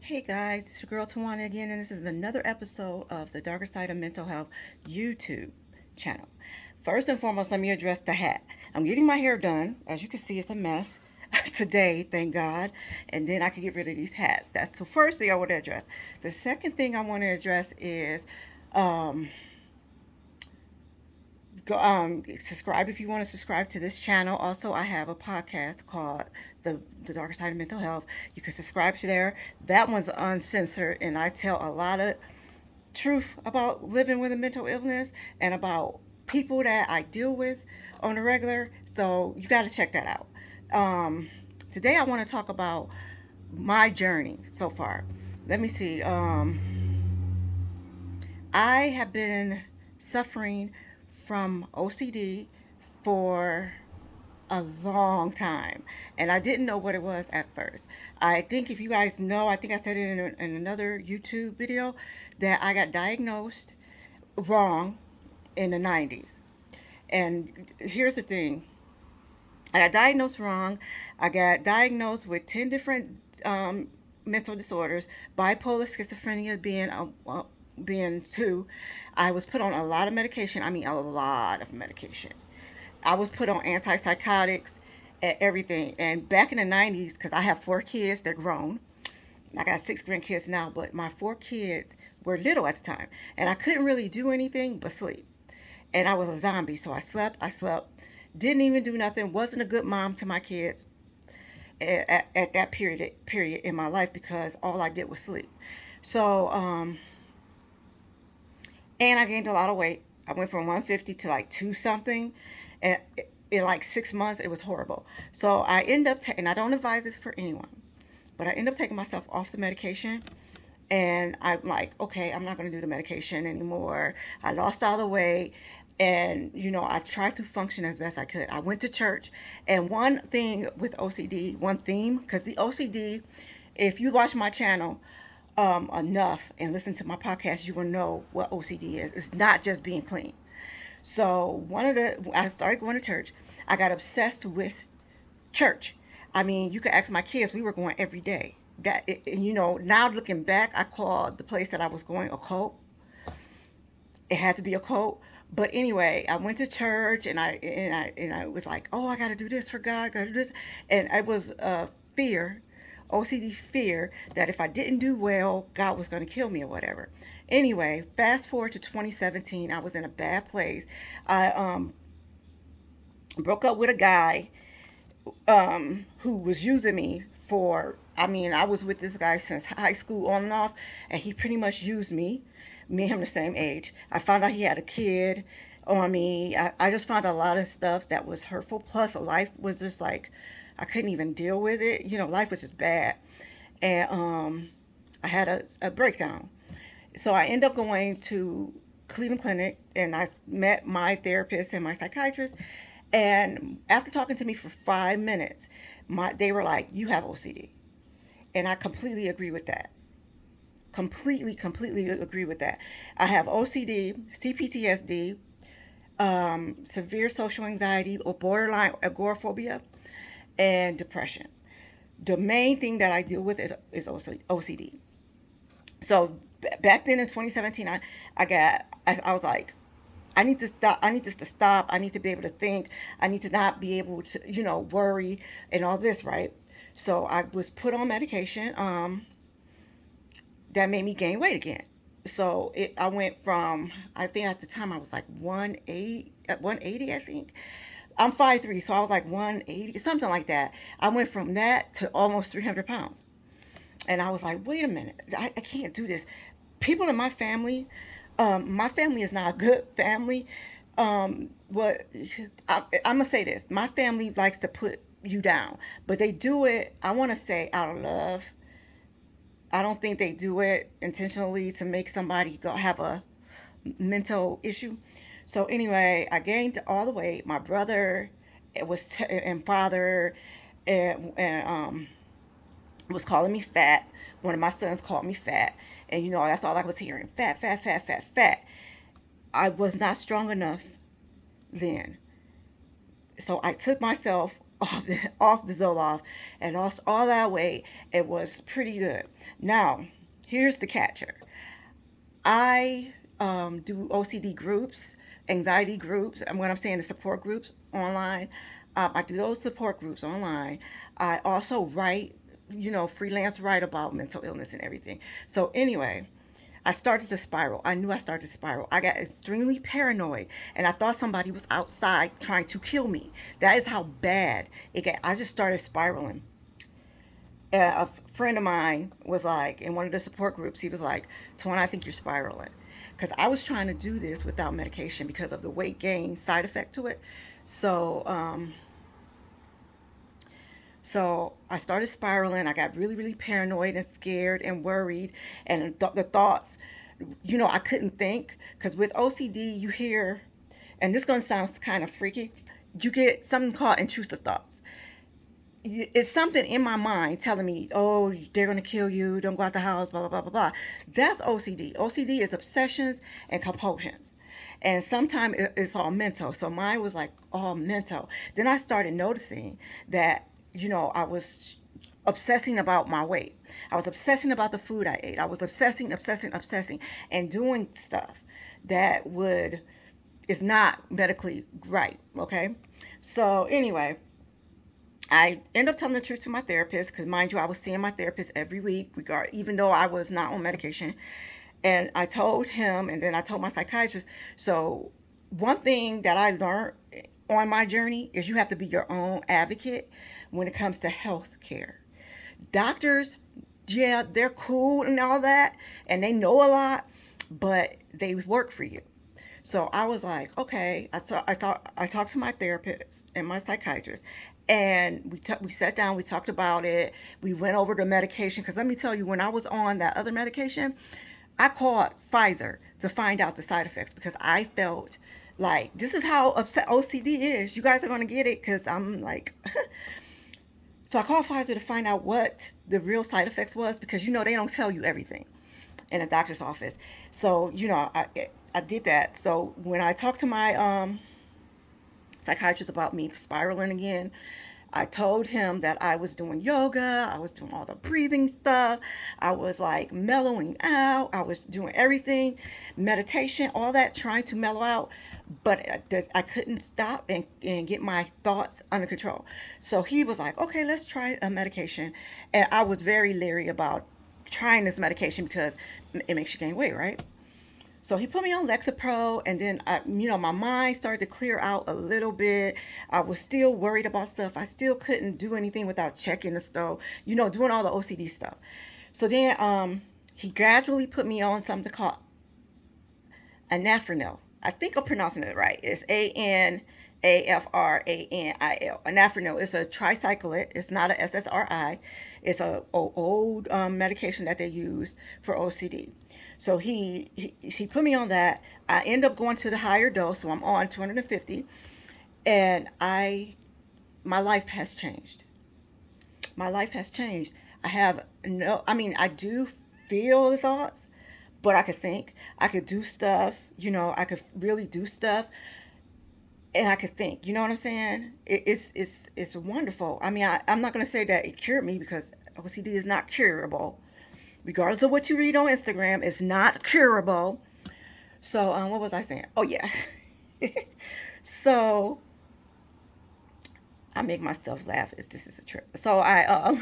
Hey guys, it's your girl Tawana again, and this is another episode of the Darker Side of Mental Health YouTube channel. First and foremost, let me address the hat. I'm getting my hair done. As you can see, it's a mess today, thank God. And then I can get rid of these hats. That's the first thing I want to address. The second thing I want to address is um, subscribe if you want to subscribe to this channel. Also, I have a podcast called the Darker Side of Mental Health. You can subscribe to there. That one's uncensored, and I tell a lot of truth about living with a mental illness and about people that I deal with on a regular. So you got to check that out. Um, Today, I want to talk about my journey so far. Let me see. I have been suffering from OCD for a long time, and I didn't know what it was at first. I think if you guys know, I think I said it in another YouTube video that I got diagnosed wrong in the 90s. And here's the thing, I got diagnosed wrong. I got diagnosed with 10 different mental disorders, bipolar, schizophrenia being two. I was put on a lot of medication. I mean, a lot of medication. I was put on antipsychotics and everything. And back in the 90s, because I have four kids, they're grown. I got six grandkids now, but my four kids were little at the time. And I couldn't really do anything but sleep. And I was a zombie. So I slept, didn't even do nothing, wasn't a good mom to my kids at that period in my life because all I did was sleep. So, and I gained a lot of weight. I went from 150 to like two something, and in like 6 months, it was horrible. So I end up, and I don't advise this for anyone, but I end up taking myself off the medication. And I'm like, okay, I'm not going to do the medication anymore. I lost all the weight. And, I tried to function as best I could. I went to church. And one thing with OCD, one theme, because the OCD, if you watch my channel enough and listen to my podcast, you will know what OCD is. It's not just being clean. So I started going to church. I got obsessed with church. I mean, you could ask my kids. We were going every day. Now looking back, I called the place that I was going a cult. It had to be a cult. But anyway, I went to church and I was like, oh, I got to do this for God. Got to do this, and it was fear, OCD fear that if I didn't do well, God was going to kill me or whatever. Anyway, fast forward to 2017, I was in a bad place. I broke up with a guy who was using me for, I mean, I was with this guy since high school on and off, and he pretty much used me and him the same age. I found out he had a kid on me. I just found a lot of stuff that was hurtful. Plus, life was just like, I couldn't even deal with it. Life was just bad. And I had a breakdown. So I ended up going to Cleveland Clinic, and I met my therapist and my psychiatrist. And after talking to me for 5 minutes, they were like, "You have OCD," and I completely agree with that. Completely agree with that. I have OCD, CPTSD, severe social anxiety or borderline agoraphobia, and depression. The main thing that I deal with is also OCD. So back then in 2017, I was like, I need to stop. I need this to stop. I need to be able to think. I need to not be able to, worry and all this, right? So I was put on medication that made me gain weight again. So I went from, I think at the time I was like 180, I think. I'm 5'3", so I was like 180, something like that. I went from that to almost 300 pounds. And I was like, wait a minute, I can't do this. People in my family is not a good family. What I'm gonna say this: my family likes to put you down, but they do it. I want to say out of love. I don't think they do it intentionally to make somebody go have a mental issue. So anyway, I gained all the weight. My brother, and father, and was calling me fat. One of my sons called me fat, and that's all I was hearing: fat, fat, fat, fat, fat. I was not strong enough then, so I took myself off the Zoloft and lost all that weight. It was pretty good. Now, here's the catcher. I do OCD groups, anxiety groups, and what I'm saying is support groups online. I do those support groups online. I also write, freelance write about mental illness and everything. So anyway, I started to spiral. I knew I started to spiral. I got extremely paranoid and I thought somebody was outside trying to kill me. That is how bad it got. I just started spiraling. A friend of mine was like, in one of the support groups, he was like, Twan, I think you're spiraling. Because I was trying to do this without medication because of the weight gain side effect to it. So, so I started spiraling. I got really, really paranoid and scared and worried. And the thoughts, I couldn't think. Because with OCD, you hear, and this is going to sound kind of freaky, you get something called intrusive thoughts. It's something in my mind telling me, oh, they're going to kill you, don't go out the house, blah, blah, blah, blah, blah. That's OCD. OCD is obsessions and compulsions. And sometimes it's all mental. So mine was like all mental. Then I started noticing that, I was obsessing about my weight. I was obsessing about the food I ate. I was obsessing, and doing stuff that is not medically right. Okay. So anyway, I end up telling the truth to my therapist because, mind you, I was seeing my therapist every week, even though I was not on medication. And I told him, and then I told my psychiatrist. So, one thing that I learned on my journey is you have to be your own advocate when it comes to health care. Doctors, yeah, they're cool and all that, and they know a lot, but they work for you. So I was like, okay. I talked to my therapist and my psychiatrist, and we sat down. We talked about it. We went over the medication because let me tell you, when I was on that other medication, I called Pfizer to find out the side effects because I felt like this is how upset OCD is. You guys are gonna get it because I'm like. So I called Pfizer to find out what the real side effects was because they don't tell you everything in a doctor's office. So I did that. So when I talked to my psychiatrist about me spiraling again, I told him that I was doing yoga, I was doing all the breathing stuff, I was like mellowing out, I was doing everything, meditation, all that, trying to mellow out, but I couldn't stop and get my thoughts under control. So he was like, okay, let's try a medication. And I was very leery about trying this medication because it makes you gain weight, right? So he put me on Lexapro, and then my mind started to clear out a little bit. I was still worried about stuff. I still couldn't do anything without checking the stove, doing all the OCD stuff. So then he gradually put me on something called Anafranil. I think I'm pronouncing it right. It's Anafranil. Anafranil is a tricyclette. It's not a SSRI. It's a old medication that they use for OCD. So he put me on that. I end up going to the higher dose, so I'm on 250, and my life has changed. My life has changed. I have no. I mean, I do feel the thoughts, but I could think. I could do stuff. I could really do stuff, and I could think. You know what I'm saying? It's wonderful. I mean, I'm not gonna say that it cured me because OCD is not curable. Regardless of what you read on Instagram, it's not curable. So, what was I saying? Oh yeah. So I make myself laugh. This is a trip. So I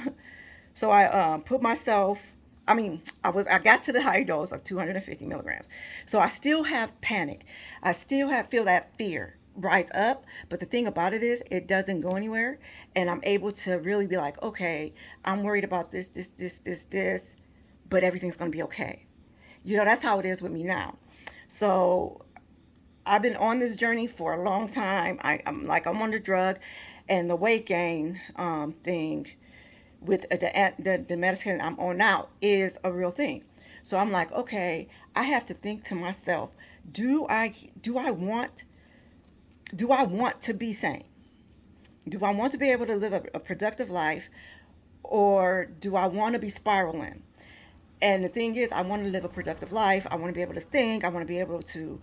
put myself. I mean, I got to the high dose of 250 milligrams. So I still have panic. I still feel that fear rise up. But the thing about it is, it doesn't go anywhere, and I'm able to really be like, okay, I'm worried about this, but everything's gonna be okay. That's how it is with me now. So I've been on this journey for a long time. I'm on the drug, and the weight gain thing with the medicine I'm on now is a real thing. So I'm like, okay, I have to think to myself, do I want to be sane? Do I want to be able to live a productive life, or do I want to be spiraling? And the thing is, I want to live a productive life. I want to be able to think. I want to be able to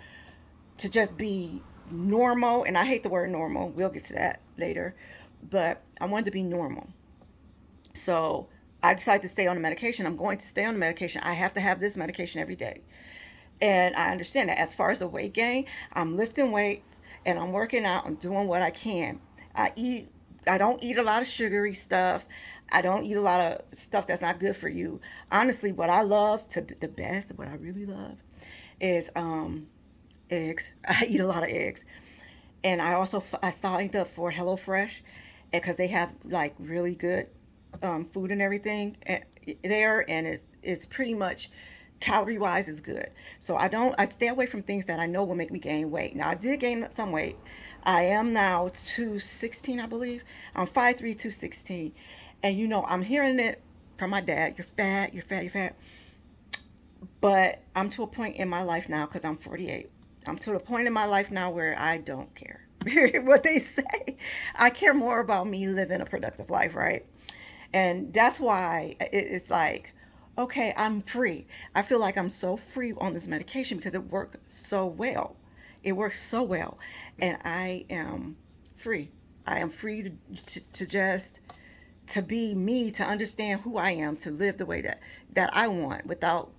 just be normal. And I hate the word normal. We'll get to that later. but I wanted to be normal. So I decided to stay on the medication. I'm going to stay on the medication. I have to have this medication every day. And I understand that. As far as the weight gain, I'm lifting weights and I'm working out. I'm doing what I can. I eat. I don't eat a lot of sugary stuff. I don't eat a lot of stuff that's not good for you. Honestly, what I love to the best, what I really love, is eggs. I eat a lot of eggs, and I also I signed up for HelloFresh, because they have like really good food and everything there, and it's pretty much calorie wise is good. So I stay away from things that I know will make me gain weight. Now I did gain some weight. I am now 216, I believe. I'm 5'3", 216, and I'm hearing it from my dad. You're fat. You're fat. You're fat. But I'm to a point in my life now, because I'm 48. I'm to a point in my life now where I don't care what they say. I care more about me living a productive life, right? And that's why it's like, okay, I'm free. I feel like I'm so free on this medication because it works so well. It works so well. And I am free. I am free to just to be me, to understand who I am, to live the way that I want without,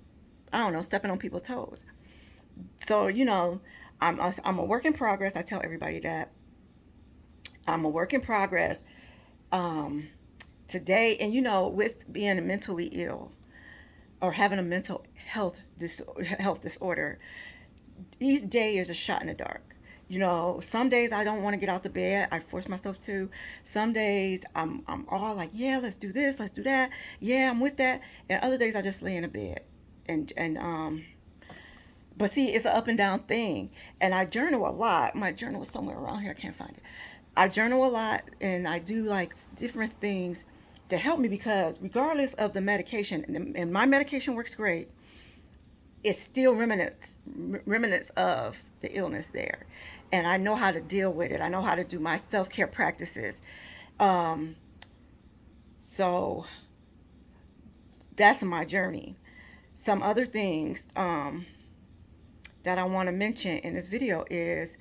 I don't know, stepping on people's toes. So, I'm a work in progress. I tell everybody that I'm a work in progress. Um, Today, and with being mentally ill or having a mental health disorder, each day is a shot in the dark. Some days I don't want to get out the bed. I force myself to. Some days I'm all like, yeah, let's do this, let's do that. Yeah, I'm with that. And other days I just lay in a bed. And but see, it's an up and down thing. And I journal a lot. My journal is somewhere around here. I can't find it. I journal a lot, and I do like different things to help me, because regardless of the medication, and my medication works great, it's still remnants of the illness there, and I know how to deal with it. I know how to do my self-care practices. Um, so that's my journey. Some other things that I want to mention in this video is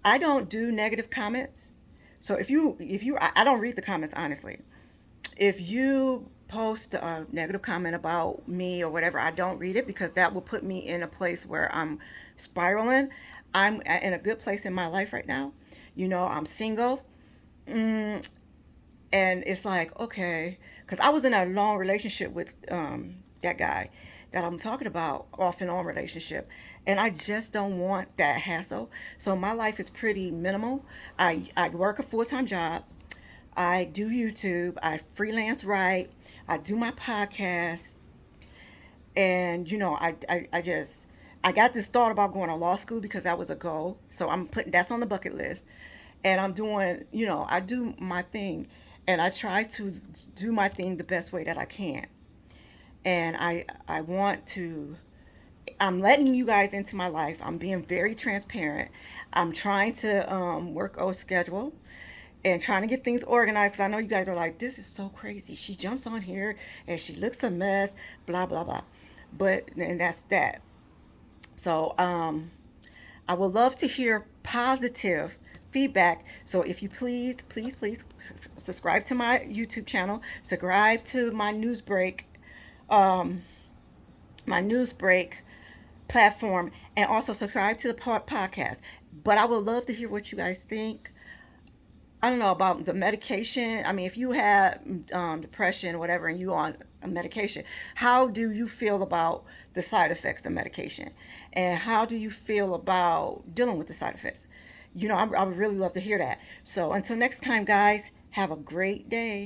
I don't do negative comments. So I don't read the comments, honestly. If you post a negative comment about me or whatever, I don't read it, because that will put me in a place where I'm spiraling. I'm in a good place in my life right now. I'm single. Mm, and it's like, okay, because I was in a long relationship with that guy that I'm talking about, off and on relationship, and I just don't want that hassle. So my life is pretty minimal. I work a full-time job. I do YouTube. I freelance write. I do my podcast. And I got this thought about going to law school, because that was a goal. So I'm putting that's on the bucket list. And I'm doing, I do my thing, and I try to do my thing the best way that I can. And I want to, I'm letting you guys into my life. I'm being very transparent. I'm trying to work a schedule and trying to get things organized, because I know you guys are like, this is so crazy. She jumps on here and she looks a mess, blah, blah, blah. But, and that's that. So, I would love to hear positive feedback. So if you please subscribe to my YouTube channel, subscribe to um, my news break platform, and also subscribe to the podcast. But I would love to hear what you guys think. I don't know about the medication. I mean, if you have depression or whatever, and you on a medication, how do you feel about the side effects of medication? And how do you feel about dealing with the side effects? I would really love to hear that. So until next time, guys, have a great day.